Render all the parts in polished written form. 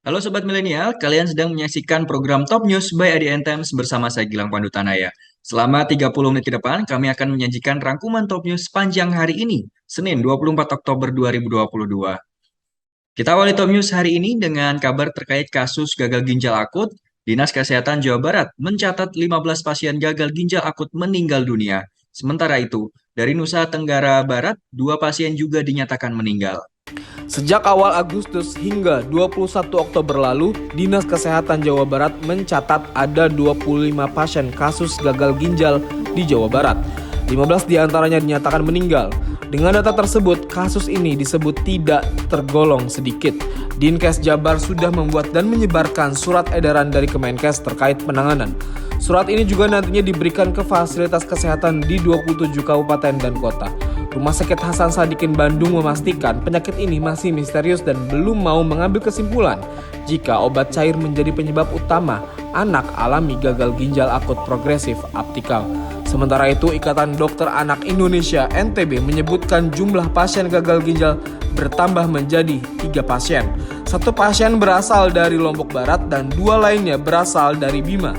Halo Sobat Milenial, kalian sedang menyaksikan program Top News by Adi Items bersama saya Gilang Pandutanaya. Selama 30 menit ke depan, kami akan menyajikan rangkuman Top News sepanjang hari ini, Senin 24 Oktober 2022. Kita awali Top News hari ini dengan kabar terkait kasus gagal ginjal akut. Dinas Kesehatan Jawa Barat mencatat 15 pasien gagal ginjal akut meninggal dunia. Sementara itu, dari Nusa Tenggara Barat, 2 pasien juga dinyatakan meninggal. Sejak awal Agustus hingga 21 Oktober lalu, Dinas Kesehatan Jawa Barat mencatat ada 25 pasien kasus gagal ginjal di Jawa Barat. 15 diantaranya dinyatakan meninggal. Dengan data tersebut, kasus ini disebut tidak tergolong sedikit. Dinkes Jabar sudah membuat dan menyebarkan surat edaran dari Kemenkes terkait penanganan. Surat ini juga nantinya diberikan ke fasilitas kesehatan di 27 kabupaten dan kota. Rumah Sakit Hasan Sadikin Bandung memastikan penyakit ini masih misterius dan belum mau mengambil kesimpulan jika obat cair menjadi penyebab utama anak alami gagal ginjal akut progresif aptikal. Sementara itu, Ikatan Dokter Anak Indonesia (NTB) menyebutkan jumlah pasien gagal ginjal bertambah menjadi 3 pasien. 1 pasien berasal dari Lombok Barat dan 2 lainnya berasal dari Bima.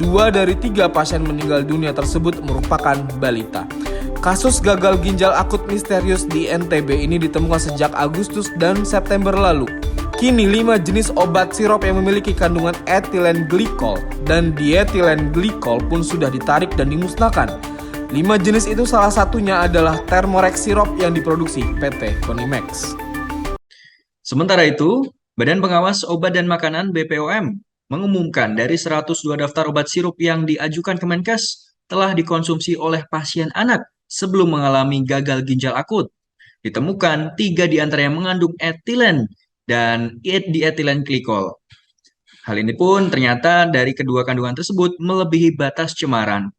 2 dari 3 pasien meninggal dunia tersebut merupakan balita. Kasus gagal ginjal akut misterius di NTB ini ditemukan sejak Agustus dan September lalu. Kini 5 jenis obat sirop yang memiliki kandungan etilen glikol dan dietilen glikol pun sudah ditarik dan dimusnahkan. 5 jenis itu salah satunya adalah Thermorex sirop yang diproduksi PT Konimex. Sementara itu, Badan Pengawas Obat dan Makanan (BPOM) mengumumkan dari 102 daftar obat sirup yang diajukan Kemenkes telah dikonsumsi oleh pasien anak sebelum mengalami gagal ginjal akut. Ditemukan 3 di antaranya mengandung etilen dan dietilen glikol. Hal ini pun ternyata dari kedua kandungan tersebut melebihi batas cemaran.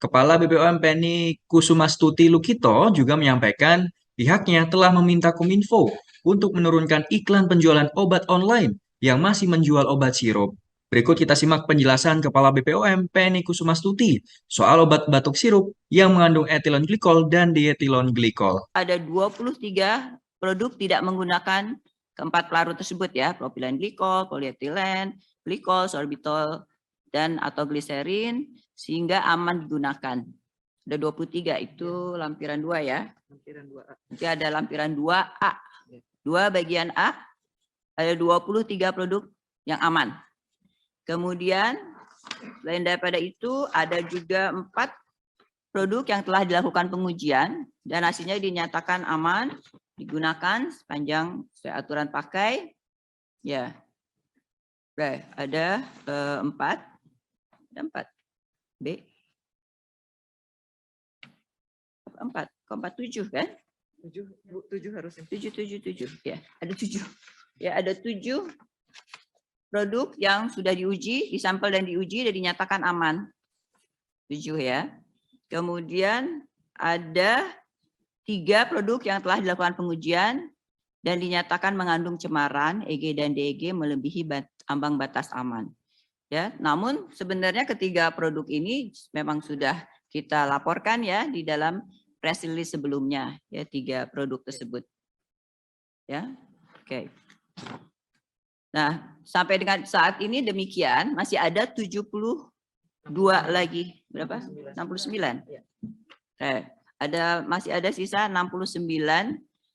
Kepala BPOM Penny Kusumastuti Lukito juga menyampaikan pihaknya telah meminta Kominfo untuk menurunkan iklan penjualan obat online yang masih menjual obat sirup. Berikut kita simak penjelasan Kepala BPOM Penny Kusumastuti soal obat batuk sirup yang mengandung etilen glikol dan dietilen glikol. Ada 23 produk tidak menggunakan keempat pelarut tersebut ya, propilen glikol, polietilen, glikol, sorbitol, dan atau gliserin sehingga aman digunakan. Ada 23 itu lampiran 2 ya. Lampiran 2A. Nanti ada lampiran 2A. 2 bagian A ada 23 produk yang aman. Kemudian selain daripada itu ada juga 4 produk yang telah dilakukan pengujian dan hasilnya dinyatakan aman digunakan sepanjang sesuai aturan pakai. Ya. Baik, ada 4. Ada 4. B. 4. Kok 4 7 kan? 7 harusnya. 7. Ya, ada 7. Ya, ada 7 produk yang sudah diuji, disampel dan diuji dan dinyatakan aman. 7 ya. Kemudian ada 3 produk yang telah dilakukan pengujian dan dinyatakan mengandung cemaran EG dan DEG melebihi ambang batas aman. Ya, namun sebenarnya ketiga produk ini memang sudah kita laporkan ya di dalam press release sebelumnya ya 3 produk tersebut. Ya. Oke. Nah, sampai dengan saat ini demikian masih ada 72 lagi. Berapa? 69. Masih ada sisa 69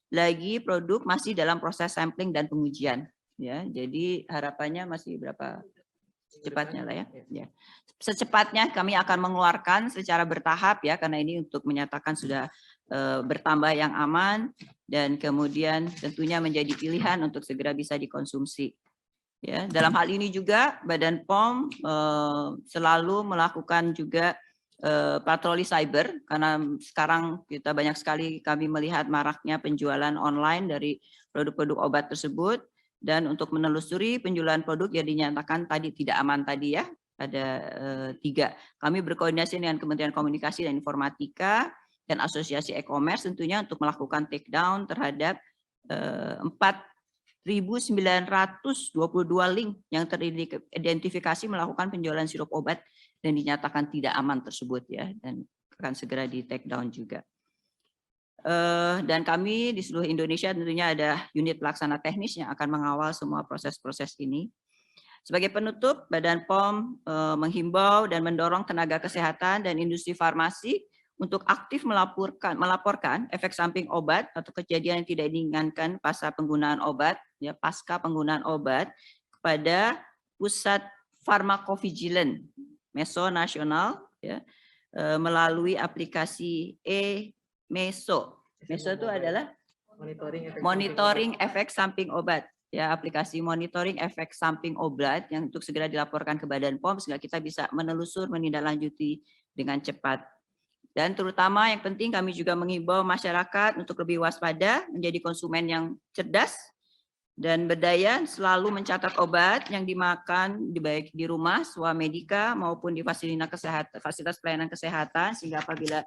lagi produk masih dalam proses sampling dan pengujian ya. Jadi harapannya masih berapa secepatnya lah ya. Ya. Secepatnya kami akan mengeluarkan secara bertahap ya karena ini untuk menyatakan sudah bertambah yang aman dan kemudian tentunya menjadi pilihan untuk segera bisa dikonsumsi. Ya, dalam hal ini juga Badan POM selalu melakukan juga patroli cyber karena sekarang kita banyak sekali kami melihat maraknya penjualan online dari produk-produk obat tersebut dan untuk menelusuri penjualan produk yang dinyatakan tadi tidak aman tadi ya ada 3. Kami berkoordinasi dengan Kementerian Komunikasi dan Informatika dan Asosiasi E-commerce tentunya untuk melakukan take down terhadap 4.922 link yang teridentifikasi melakukan penjualan sirup obat dan dinyatakan tidak aman tersebut ya dan akan segera di take down juga. Dan kami di seluruh Indonesia tentunya ada unit pelaksana teknis yang akan mengawal semua proses-proses ini. Sebagai penutup, Badan POM menghimbau dan mendorong tenaga kesehatan dan industri farmasi untuk aktif melaporkan efek samping obat atau kejadian yang tidak diinginkan pasca penggunaan obat kepada Pusat Farmakovigilan Meso Nasional ya, melalui aplikasi e-Meso. Meso itu adalah monitoring efek samping obat. Ya, aplikasi monitoring efek samping obat yang untuk segera dilaporkan ke Badan POM sehingga kita bisa menelusur, menindaklanjuti dengan cepat. Dan terutama yang penting kami juga mengimbau masyarakat untuk lebih waspada, menjadi konsumen yang cerdas dan berdaya, selalu mencatat obat yang dimakan baik di rumah, swamedika maupun di fasilitas pelayanan kesehatan, sehingga apabila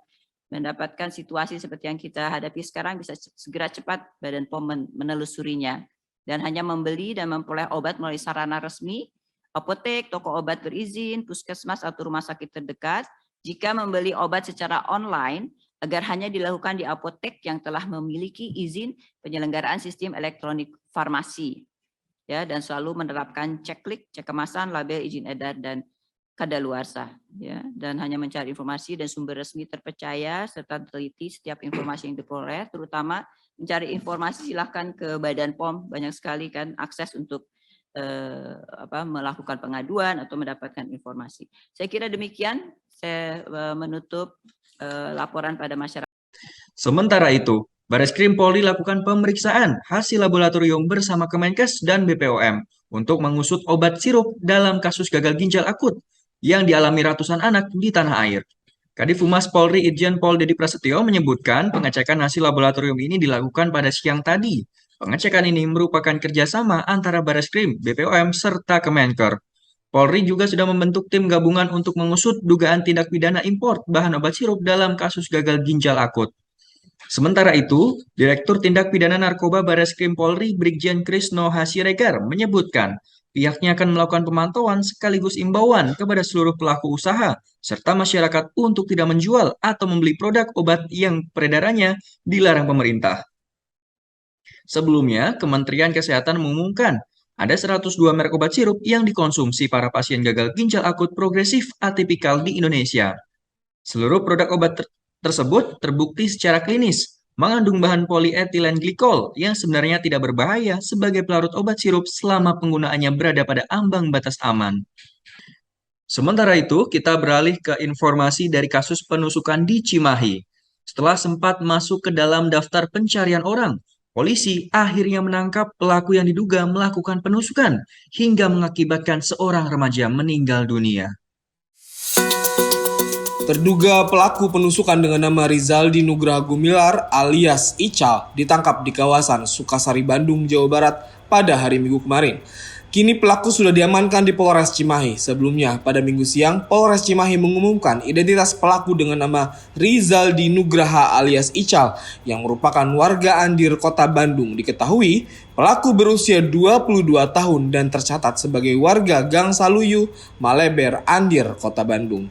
mendapatkan situasi seperti yang kita hadapi sekarang bisa segera cepat Badan POM menelusurinya. Dan hanya membeli dan memperoleh obat melalui sarana resmi, apotek, toko obat berizin, puskesmas atau rumah sakit terdekat. Jika membeli obat secara online, agar hanya dilakukan di apotek yang telah memiliki izin penyelenggaraan sistem elektronik farmasi. Ya, dan selalu menerapkan cek kemasan, label, izin edar, dan kadaluarsa. Ya, dan hanya mencari informasi dan sumber resmi terpercaya, serta teliti setiap informasi yang diperoleh, terutama mencari informasi silahkan ke Badan POM, banyak sekali kan akses untuk melakukan pengaduan atau mendapatkan informasi. Saya kira demikian, saya menutup laporan pada masyarakat. Sementara itu, Bareskrim Polri lakukan pemeriksaan hasil laboratorium bersama Kemenkes dan BPOM untuk mengusut obat sirup dalam kasus gagal ginjal akut yang dialami ratusan anak di tanah air. Kadif Humas Polri Irjen Pol Dedi Prasetyo menyebutkan pengecekan hasil laboratorium ini dilakukan pada siang tadi. Pengecekan ini merupakan kerjasama antara Bareskrim, BPOM, serta Kemenker. Polri juga sudah membentuk tim gabungan untuk mengusut dugaan tindak pidana impor bahan obat sirup dalam kasus gagal ginjal akut. Sementara itu, Direktur Tindak Pidana Narkoba Bareskrim Polri Brigjen Krisno Hasiregar menyebutkan pihaknya akan melakukan pemantauan sekaligus imbauan kepada seluruh pelaku usaha serta masyarakat untuk tidak menjual atau membeli produk obat yang peredarannya dilarang pemerintah. Sebelumnya, Kementerian Kesehatan mengumumkan ada 102 merek obat sirup yang dikonsumsi para pasien gagal ginjal akut progresif atipikal di Indonesia. Seluruh produk obat tersebut terbukti secara klinis mengandung bahan polietilen glikol yang sebenarnya tidak berbahaya sebagai pelarut obat sirup selama penggunaannya berada pada ambang batas aman. Sementara itu, kita beralih ke informasi dari kasus penusukan di Cimahi. Setelah sempat masuk ke dalam daftar pencarian orang, polisi akhirnya menangkap pelaku yang diduga melakukan penusukan hingga mengakibatkan seorang remaja meninggal dunia. Terduga pelaku penusukan dengan nama Rizaldi Nugraha Gumilar alias Ical ditangkap di kawasan Sukasari, Bandung, Jawa Barat pada hari Minggu kemarin. Kini pelaku sudah diamankan di Polres Cimahi. Sebelumnya, pada Minggu siang, Polres Cimahi mengumumkan identitas pelaku dengan nama Rizaldi Nugraha alias Ical yang merupakan warga Andir, Kota Bandung. Diketahui, pelaku berusia 22 tahun dan tercatat sebagai warga Gang Saluyu, Maleber, Andir, Kota Bandung.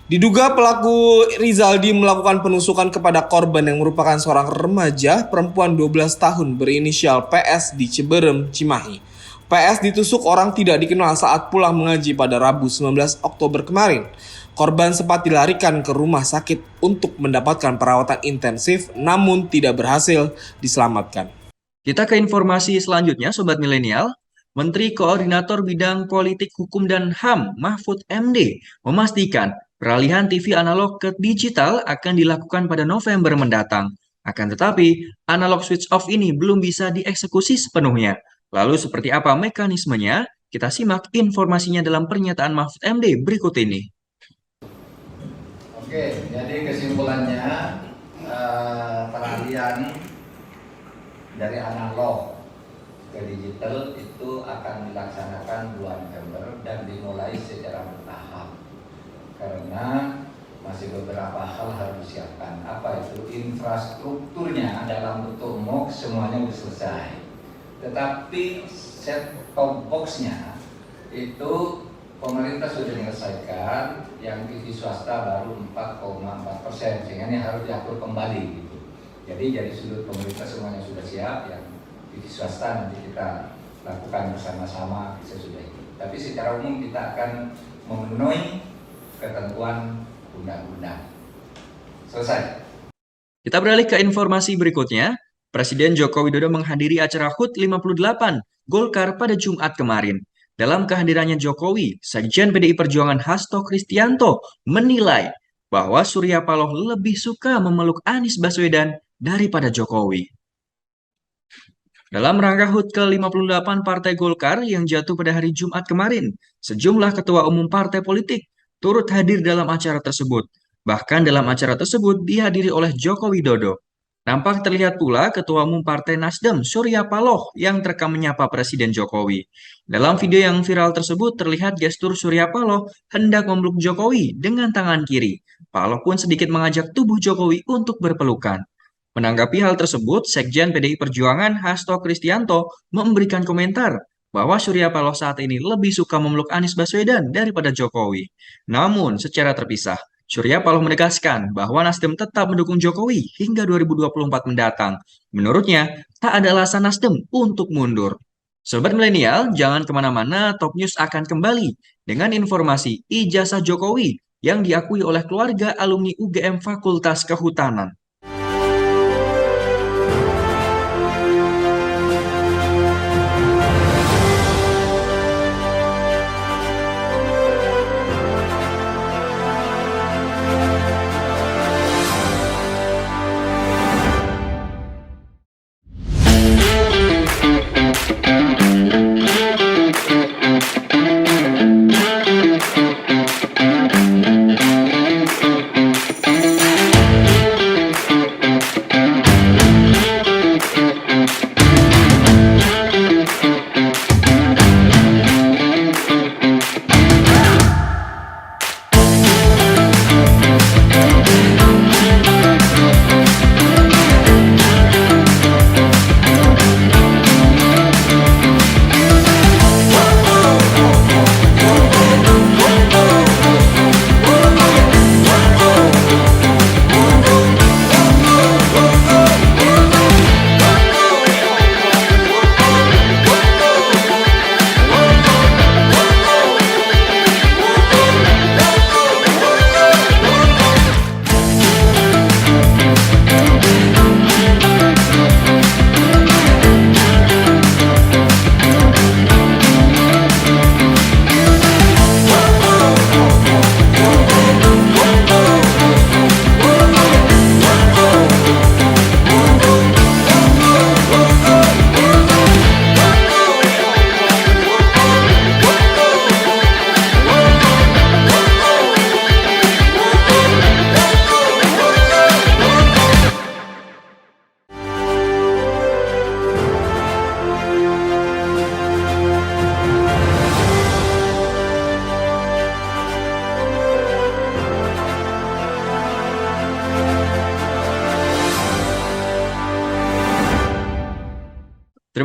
Diduga pelaku Rizaldi melakukan penusukan kepada korban yang merupakan seorang remaja perempuan 12 tahun berinisial PS di Ciberem, Cimahi. PS ditusuk orang tidak dikenal saat pulang mengaji pada Rabu 19 Oktober kemarin. Korban sempat dilarikan ke rumah sakit untuk mendapatkan perawatan intensif namun tidak berhasil diselamatkan. Kita ke informasi selanjutnya, Sobat Milenial. Menteri Koordinator Bidang Politik Hukum dan HAM Mahfud MD memastikan peralihan TV analog ke digital akan dilakukan pada November mendatang. Akan tetapi, analog switch off ini belum bisa dieksekusi sepenuhnya. Lalu seperti apa mekanismenya? Kita simak informasinya dalam pernyataan Mahfud MD berikut ini. Oke, jadi kesimpulannya peralihan dari analog ke digital itu akan dilaksanakan 2 November dan dimulai secara bertahap. Karena masih beberapa hal harus disiapkan. Apa itu? Infrastrukturnya dalam bentuk MOOC semuanya sudah selesai. Tetapi set-top box-nya itu pemerintah sudah menyelesaikan, yang TV swasta baru 4,4%, sehingga ini harus diatur kembali gitu. Jadi dari sudut pemerintah semuanya sudah siap, yang di swasta nanti kita lakukan bersama-sama sesudah itu. Tapi secara umum kita akan memenuhi ketentuan undang-undang. Selesai. Kita beralih ke informasi berikutnya. Presiden Joko Widodo menghadiri acara HUT 58 Golkar pada Jumat kemarin. Dalam kehadirannya Jokowi, Sekjen PDI Perjuangan Hasto Kristianto menilai bahwa Surya Paloh lebih suka memeluk Anies Baswedan daripada Jokowi. Dalam rangka HUT ke-58 Partai Golkar yang jatuh pada hari Jumat kemarin, sejumlah ketua umum partai politik turut hadir dalam acara tersebut. Bahkan dalam acara tersebut dihadiri oleh Joko Widodo. Nampak terlihat pula Ketua Umum Partai Nasdem, Surya Paloh, yang terekam menyapa Presiden Jokowi. Dalam video yang viral tersebut terlihat gestur Surya Paloh hendak memeluk Jokowi dengan tangan kiri. Paloh pun sedikit mengajak tubuh Jokowi untuk berpelukan. Menanggapi hal tersebut, Sekjen PDI Perjuangan Hasto Kristianto memberikan komentar bahwa Surya Paloh saat ini lebih suka memeluk Anies Baswedan daripada Jokowi. Namun, secara terpisah, Surya Paloh menegaskan bahwa Nasdem tetap mendukung Jokowi hingga 2024 mendatang. Menurutnya, tak ada alasan Nasdem untuk mundur. Sobat milenial, jangan kemana-mana, Top News akan kembali dengan informasi ijazah Jokowi yang diakui oleh keluarga alumni UGM Fakultas Kehutanan.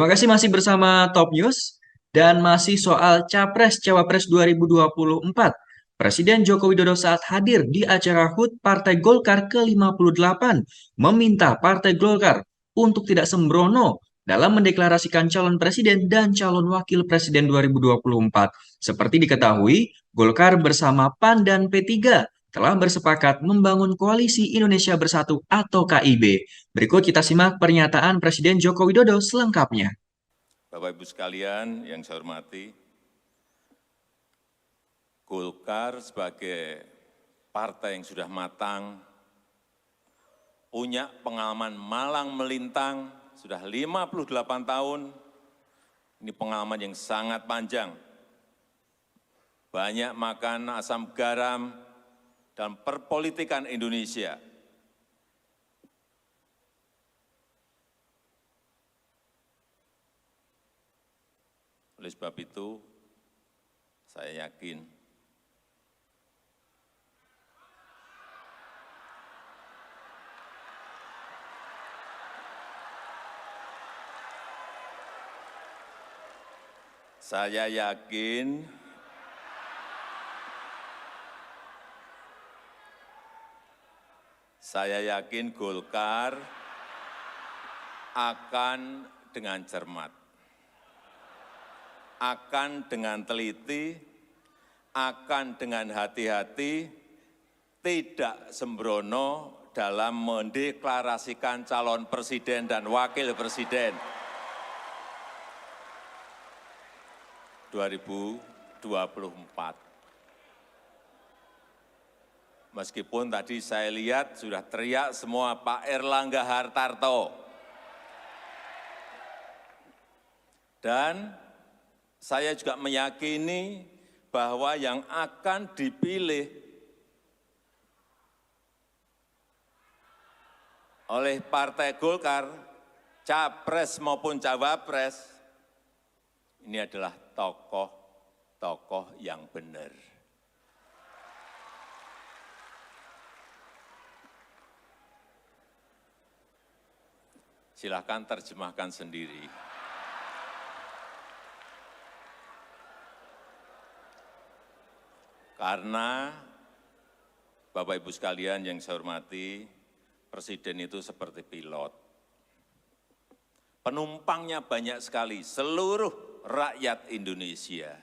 Terima kasih masih bersama Top News dan masih soal Capres-Cawapres 2024. Presiden Joko Widodo saat hadir di acara HUT Partai Golkar ke-58 meminta Partai Golkar untuk tidak sembrono dalam mendeklarasikan calon presiden dan calon wakil presiden 2024. Seperti diketahui, Golkar bersama PAN dan P3 telah bersepakat membangun Koalisi Indonesia Bersatu atau KIB. Berikut kita simak pernyataan Presiden Joko Widodo selengkapnya. Bapak Ibu sekalian yang saya hormati, Golkar sebagai partai yang sudah matang, punya pengalaman malang melintang, sudah 58 tahun, ini pengalaman yang sangat panjang. Banyak makan asam garam dalam perpolitikan Indonesia. Oleh sebab itu, saya yakin Golkar akan dengan cermat, akan dengan teliti, akan dengan hati-hati, tidak sembrono dalam mendeklarasikan calon presiden dan wakil presiden 2024. Meskipun tadi saya lihat sudah teriak semua Pak Erlangga Hartarto. Dan saya juga meyakini bahwa yang akan dipilih oleh Partai Golkar, capres maupun cawapres, ini adalah tokoh-tokoh yang benar. Silahkan terjemahkan sendiri. Karena Bapak Ibu sekalian yang saya hormati, Presiden itu seperti pilot. Penumpangnya banyak sekali, seluruh rakyat Indonesia.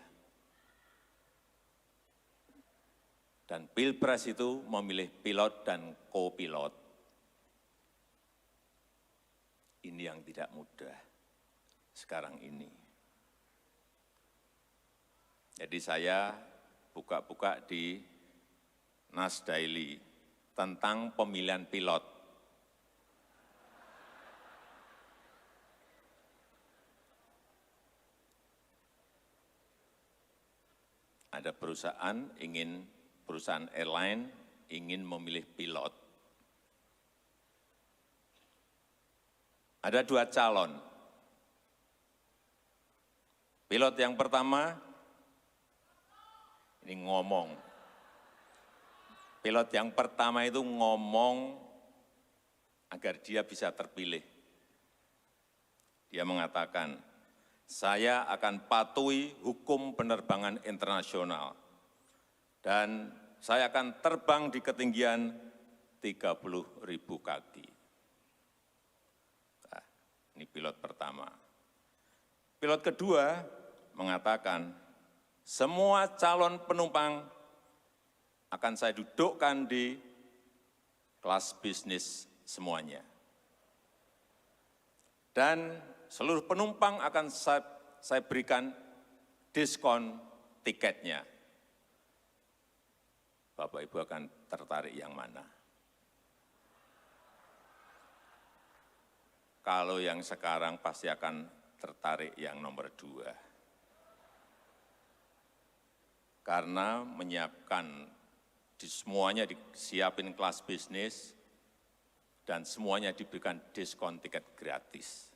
Dan Pilpres itu memilih pilot dan co-pilot. Ini yang tidak mudah sekarang ini. Jadi saya buka-buka di Nas Daily tentang pemilihan pilot. Ada perusahaan airline ingin memilih pilot. Ada 2 calon. Pilot yang pertama, ini ngomong. Pilot yang pertama itu ngomong agar dia bisa terpilih. Dia mengatakan, saya akan patuhi hukum penerbangan internasional dan saya akan terbang di ketinggian 30.000 kaki. Ini pilot pertama. Pilot kedua mengatakan, semua calon penumpang akan saya dudukkan di kelas bisnis semuanya. Dan seluruh penumpang akan saya berikan diskon tiketnya. Bapak Ibu akan tertarik yang mana? Kalau yang sekarang pasti akan tertarik yang nomor 2. Karena menyiapkan, semuanya disiapin kelas bisnis, dan semuanya diberikan diskon tiket gratis.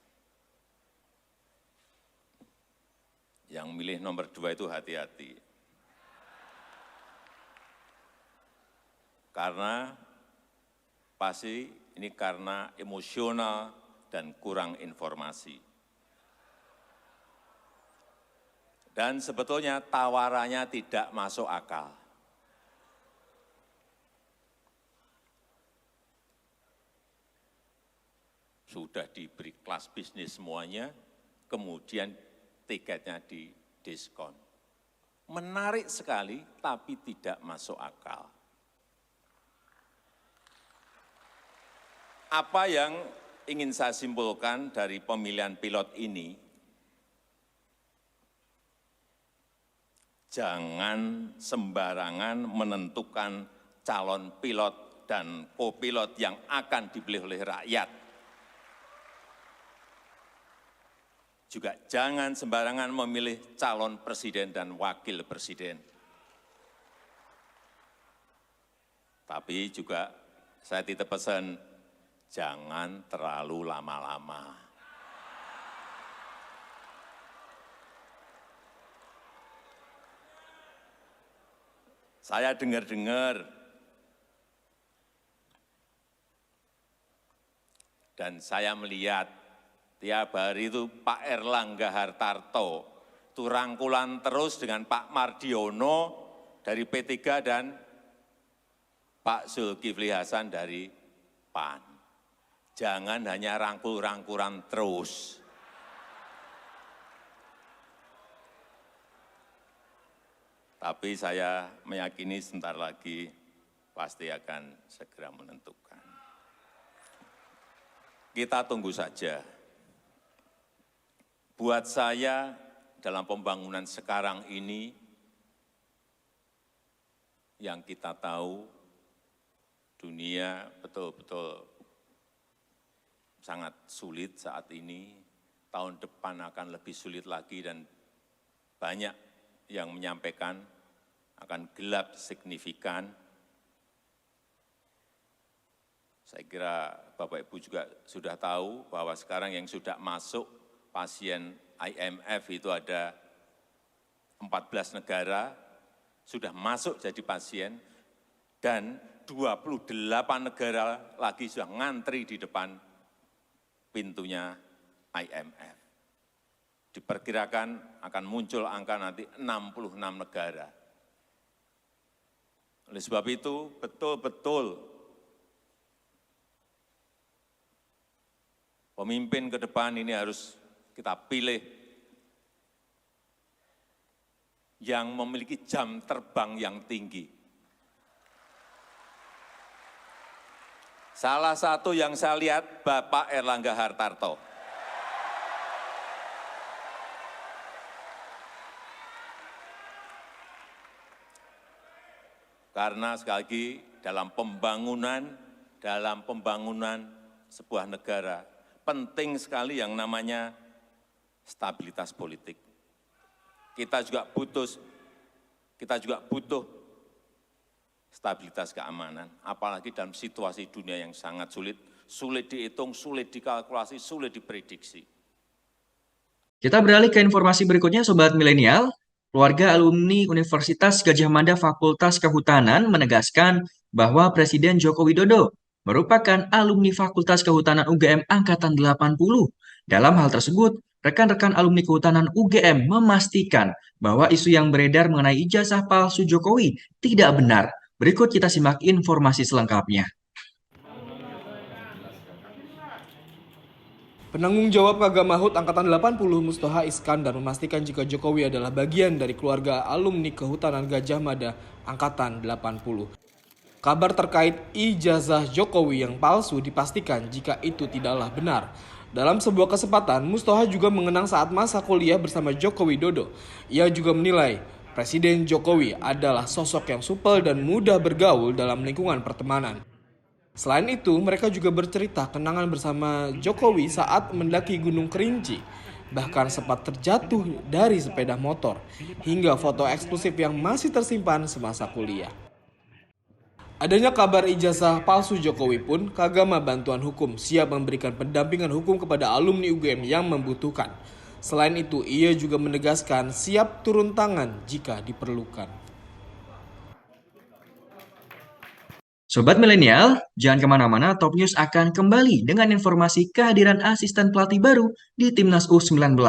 Yang milih nomor 2 itu hati-hati. Karena pasti ini karena emosional, dan kurang informasi. Dan sebetulnya tawarannya tidak masuk akal. Sudah diberi kelas bisnis semuanya, kemudian tiketnya didiskon. Menarik sekali, tapi tidak masuk akal. Apa yang ingin saya simpulkan dari pemilihan pilot ini, jangan sembarangan menentukan calon pilot dan co-pilot yang akan dipilih oleh rakyat. Juga jangan sembarangan memilih calon presiden dan wakil presiden. Tapi juga saya titip pesan, jangan terlalu lama-lama. Saya dengar-dengar dan saya melihat tiap hari itu Pak Erlangga Hartarto itu rangkulan terus dengan Pak Mardiono dari P3 dan Pak Zulkifli Hasan dari PAN. Jangan hanya rangkul-rangkulan terus. Tapi saya meyakini sebentar lagi pasti akan segera menentukan. Kita tunggu saja. Buat saya dalam pembangunan sekarang ini, yang kita tahu dunia betul-betul sangat sulit saat ini, tahun depan akan lebih sulit lagi dan banyak yang menyampaikan akan gelap signifikan. Saya kira Bapak Ibu juga sudah tahu bahwa sekarang yang sudah masuk pasien IMF itu ada 14 negara sudah masuk jadi pasien dan 28 negara lagi sudah ngantri di depan pintunya IMF. Diperkirakan akan muncul angka nanti 66 negara. Oleh sebab itu, betul-betul pemimpin ke depan ini harus kita pilih yang memiliki jam terbang yang tinggi. Salah satu yang saya lihat Bapak Erlangga Hartarto. Karena sekali lagi dalam pembangunan sebuah negara, penting sekali yang namanya stabilitas politik. Kita juga butuh stabilitas keamanan, apalagi dalam situasi dunia yang sangat sulit dihitung, sulit dikalkulasi, sulit diprediksi. Kita beralih ke informasi berikutnya, Sobat Milenial. Keluarga alumni Universitas Gadjah Mada Fakultas Kehutanan menegaskan bahwa Presiden Joko Widodo merupakan alumni Fakultas Kehutanan UGM Angkatan 80. Dalam hal tersebut, rekan-rekan alumni Kehutanan UGM memastikan bahwa isu yang beredar mengenai ijazah palsu Jokowi tidak benar. Berikut kita simak informasi selengkapnya. Penanggung jawab Kagama HUT Angkatan 80 Mustoha Iskandar memastikan jika Jokowi adalah bagian dari keluarga alumni Kehutanan Gadjah Mada Angkatan 80. Kabar terkait ijazah Jokowi yang palsu dipastikan jika itu tidaklah benar. Dalam sebuah kesempatan, Mustoha juga mengenang saat masa kuliah bersama Joko Widodo. Ia juga menilai Presiden Jokowi adalah sosok yang supel dan mudah bergaul dalam lingkungan pertemanan. Selain itu, mereka juga bercerita kenangan bersama Jokowi saat mendaki Gunung Kerinci, bahkan sempat terjatuh dari sepeda motor, hingga foto eksklusif yang masih tersimpan semasa kuliah. Adanya kabar ijazah palsu Jokowi pun, Kagama Bantuan Hukum siap memberikan pendampingan hukum kepada alumni UGM yang membutuhkan. Selain itu, ia juga menegaskan siap turun tangan jika diperlukan. Sobat Milenial, jangan kemana-mana, Top News akan kembali dengan informasi kehadiran asisten pelatih baru di Timnas U19.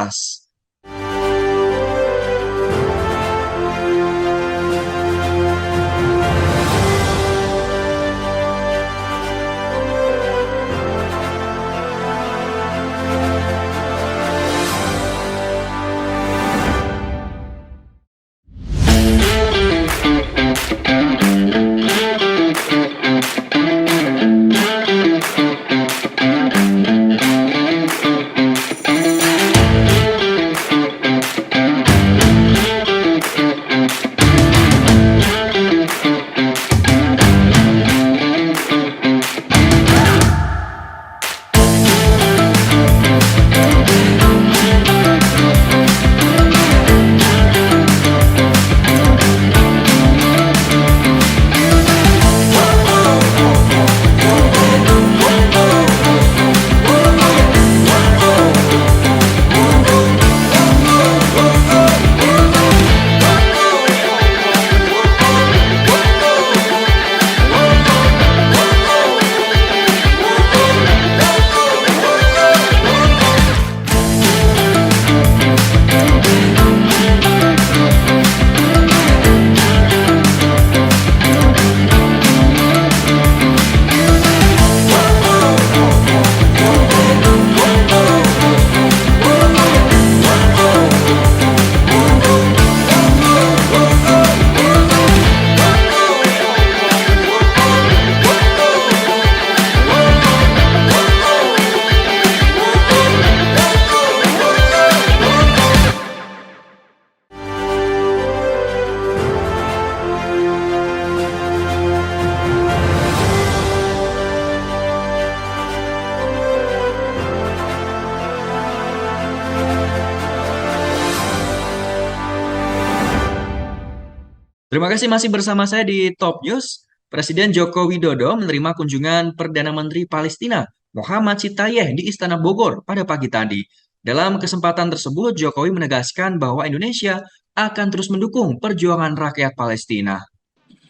Terima kasih masih bersama saya di Top News. Presiden Joko Widodo menerima kunjungan Perdana Menteri Palestina Muhammad Syitayeh di Istana Bogor pada pagi tadi. Dalam kesempatan tersebut, Jokowi menegaskan bahwa Indonesia akan terus mendukung perjuangan rakyat Palestina.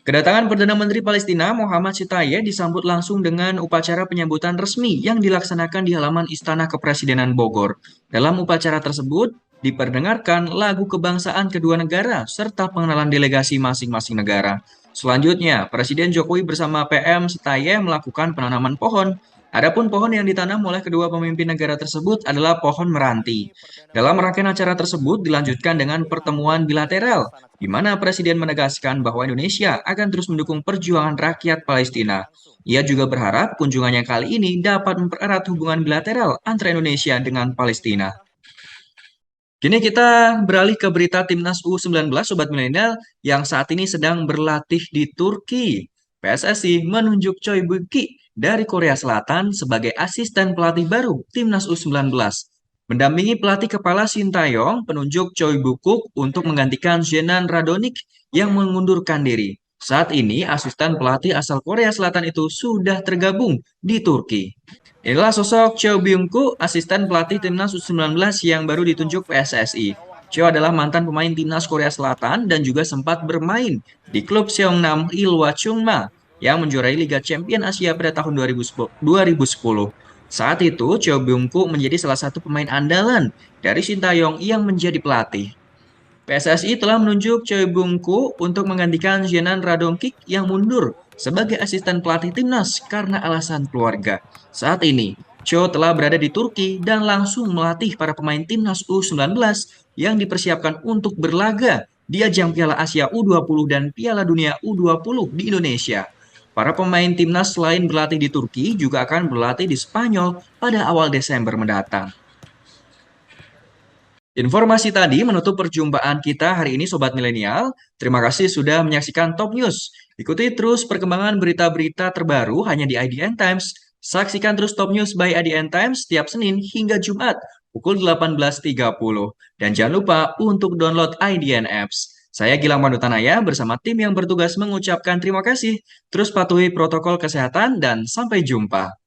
Kedatangan Perdana Menteri Palestina Muhammad Syitayeh disambut langsung dengan upacara penyambutan resmi yang dilaksanakan di halaman Istana Kepresidenan Bogor. Dalam upacara tersebut, diperdengarkan lagu kebangsaan kedua negara serta pengenalan delegasi masing-masing negara. Selanjutnya, Presiden Jokowi bersama PM Syitayeh melakukan penanaman pohon. Adapun pohon yang ditanam oleh kedua pemimpin negara tersebut adalah pohon meranti. Dalam rangkaian acara tersebut dilanjutkan dengan pertemuan bilateral di mana Presiden menegaskan bahwa Indonesia akan terus mendukung perjuangan rakyat Palestina. Ia juga berharap kunjungannya kali ini dapat mempererat hubungan bilateral antara Indonesia dengan Palestina. Kini kita beralih ke berita Timnas U19 Sobat Milenial yang saat ini sedang berlatih di Turki. PSSI menunjuk Choi Buk-ki dari Korea Selatan sebagai asisten pelatih baru Timnas U19. Mendampingi pelatih kepala Sintayong, penunjuk Choi Buk-kuk untuk menggantikan Zenan Radonic yang mengundurkan diri. Saat ini, asisten pelatih asal Korea Selatan itu sudah tergabung di Turki. Inilah sosok Cho Byung-koo, asisten pelatih Timnas U19 yang baru ditunjuk PSSI. Cho adalah mantan pemain Timnas Korea Selatan dan juga sempat bermain di klub Seongnam Ilhwa Chungma yang menjuarai Liga Champion Asia pada tahun 2010. Saat itu, Cho Byung-koo menjadi salah satu pemain andalan dari Sintayong yang menjadi pelatih. PSSI telah menunjuk Choi Bung-koo untuk menggantikan Zenan Radonkic yang mundur sebagai asisten pelatih timnas karena alasan keluarga. Saat ini, Cho telah berada di Turki dan langsung melatih para pemain timnas U19 yang dipersiapkan untuk berlaga di ajang Piala Asia U20 dan Piala Dunia U20 di Indonesia. Para pemain timnas selain berlatih di Turki juga akan berlatih di Spanyol pada awal Desember mendatang. Informasi tadi menutup perjumpaan kita hari ini Sobat Milenial. Terima kasih sudah menyaksikan Top News. Ikuti terus perkembangan berita-berita terbaru hanya di IDN Times. Saksikan terus Top News by IDN Times setiap Senin hingga Jumat pukul 18.30. Dan jangan lupa untuk download IDN Apps. Saya Gilang Pandutanaya bersama tim yang bertugas mengucapkan terima kasih. Terus patuhi protokol kesehatan dan sampai jumpa.